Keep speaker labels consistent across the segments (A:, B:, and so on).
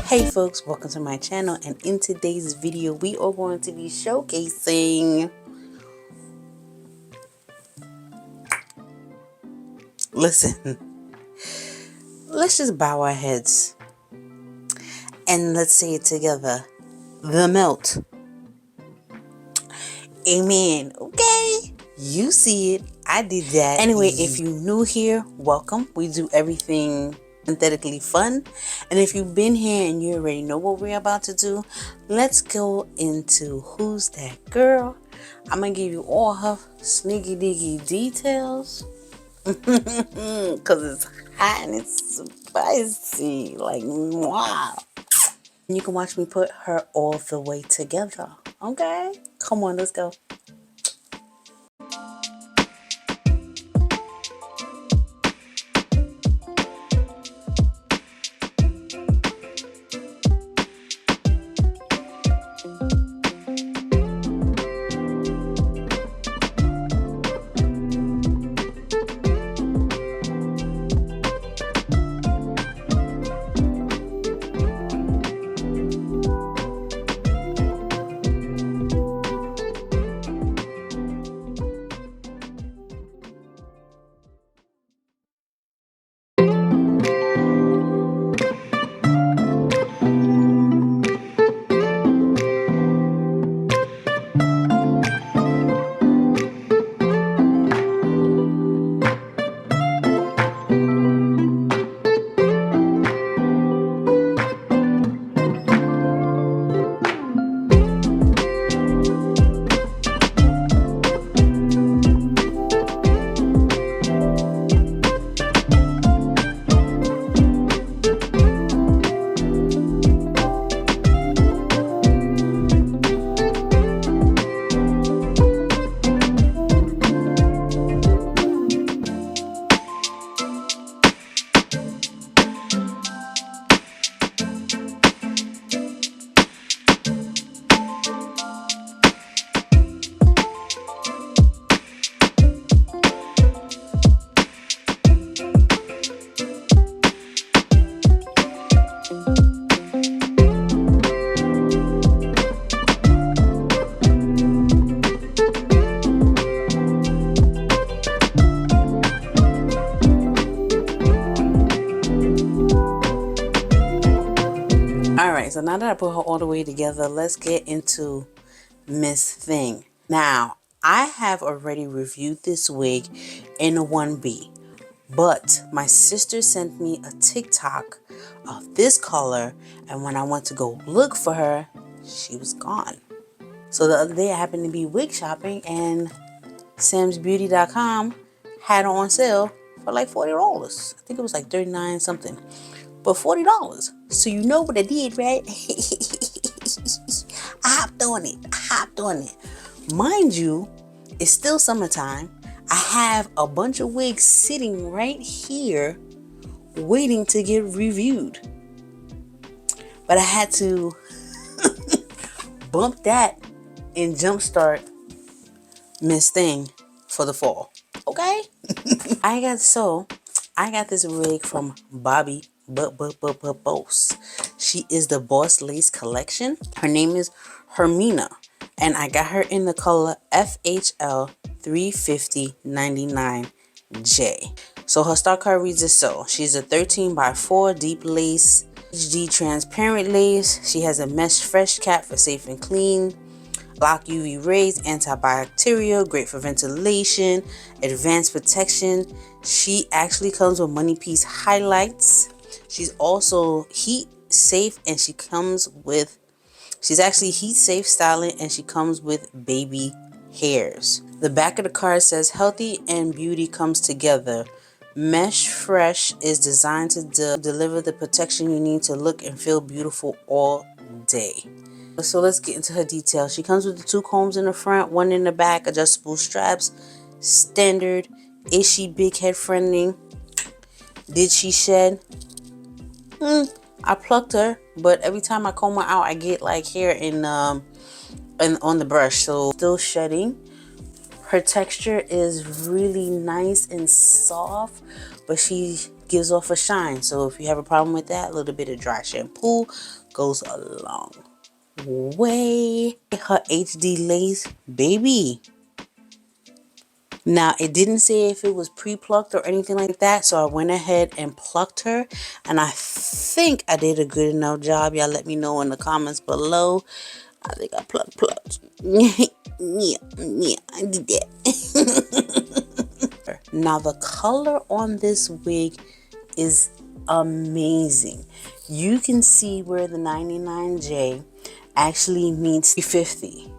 A: Hey folks, welcome to my channel, and in today's video we are going to be showcasing, listen, let's just bow our heads and let's say it together, the melt. Amen. Okay, you see it, I did that. Anyway, if you're new here, welcome. We do everything synthetically fun, and if you've been here and you already know what we're about to do, let's go into Who's That Girl. I'm gonna give you all her sneaky diggy details because it's hot and it's spicy, like wow. You can watch me put her all the way together. Okay, come on, let's go. Alright, so now that I put her all the way together, let's get into Miss Thing. Now, I have already reviewed this wig in a 1B, but my sister sent me a TikTok of this color, and when I went to go look for her, she was gone. So the other day I happened to be wig shopping, and samsbeauty.com had her on sale for like $40. I think it was like $39 something. But $40. So you know what I did, right? I hopped on it. Mind you, it's still summertime. I have a bunch of wigs sitting right here waiting to get reviewed. But I had to bump that and jumpstart Miss Thing for the fall. Okay? I got this wig from BobbiBoss. She is the Boss Lace collection. Her name is Herena, and I got her in the color FHL 35099J. So her stock card reads as so. She's a 13x4 deep lace, HD transparent lace. She has a mesh fresh cap for safe and clean, block UV rays, antibacterial, great for ventilation, advanced protection. She actually comes with money piece highlights. She's also heat safe, and she's actually heat safe styling, and she comes with baby hairs. The back of the card says healthy and beauty comes together. Mesh Fresh is designed to deliver the protection you need to look and feel beautiful all day. So let's get into her details. She comes with the 2 combs in the front, 1 in the back, adjustable straps, standard. Is she big head friendly? Did she shed? I plucked her, but every time I comb her out, I get like hair on the brush, so still shedding. Her texture is really nice and soft, but she gives off a shine. So if you have a problem with that, a little bit of dry shampoo goes a long way. Her HD lace, baby. Now, it didn't say if it was pre-plucked or anything like that, so I went ahead and plucked her, and I think I did a good enough job. Y'all let me know in the comments below. I think I plucked. Yeah, I did that. Now, the color on this wig is amazing. You can see where the 99J actually meets the 50.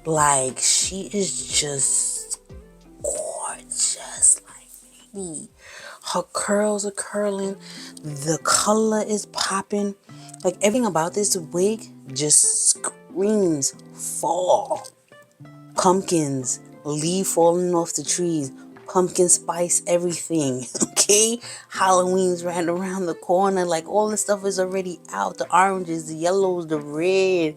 A: Like, she is just gorgeous. Like, baby, her curls are curling, the color is popping. Like, everything about this wig just screams fall. Pumpkins, leaf falling off the trees, pumpkin spice everything. Okay, Halloween's right around the corner. Like, all the stuff is already out. The oranges, the yellows, the red.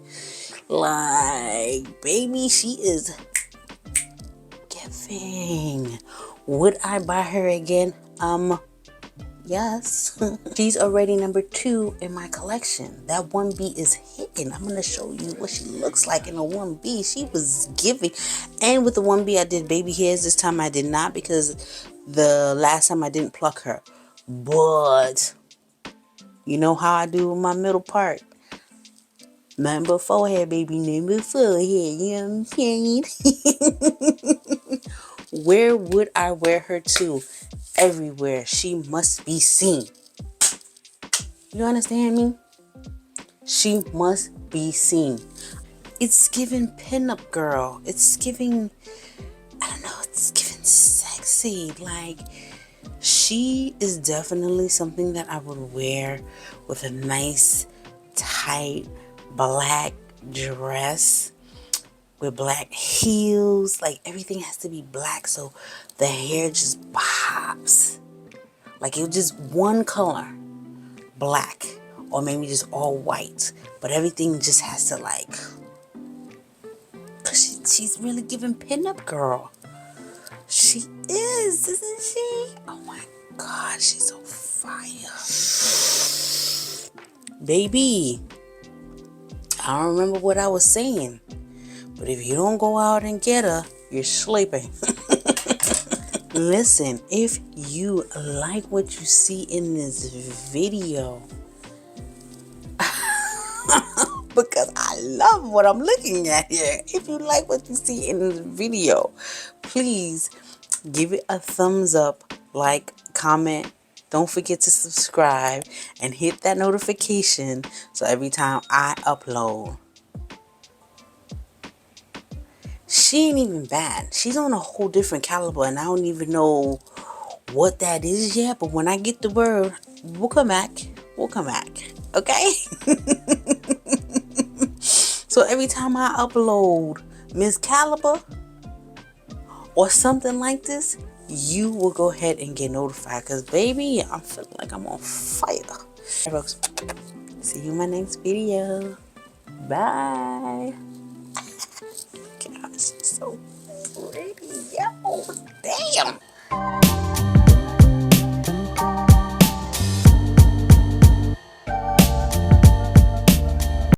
A: Like, baby, she is giving. Would I buy her again? Yes. She's already number 2 in my collection. That 1B is hitting. I'm gonna show you what she looks like in a 1B. She was giving. And with the 1B, I did baby hairs. This time I did not, because the last time I didn't pluck her. But you know how I do with my middle part. Number 4 hair, baby. Number 4 hair. You know what I'm saying? Where would I wear her to? Everywhere. She must be seen. You understand me? She must be seen. It's giving pinup girl. It's giving, I don't know, it's giving sexy. Like, she is definitely something that I would wear with a nice, tight, black dress with black heels. Like, everything has to be black so the hair just pops. Like, it's just one color, black, or maybe just all white, but everything just has to, like, cause she's really giving pinup girl. She is, isn't she? Oh my God, she's so fire. Baby, I don't remember what I was saying, but if you don't go out and get her, you're sleeping. Listen, if you like what you see in this video, because I love what I'm looking at here. If you like what you see in this video, please give it a thumbs up, like, comment. Don't forget to subscribe and hit that notification so every time I upload. She ain't even bad. She's on a whole different caliber, and I don't even know what that is yet. But when I get the word, we'll come back. We'll come back. Okay? So every time I upload Miss Caliber or something like this, you will go ahead and get notified. Because, baby, I'm feeling like I'm on fire. Hey, folks. See you in my next video. Bye. Gosh, she's so pretty. Yo, damn.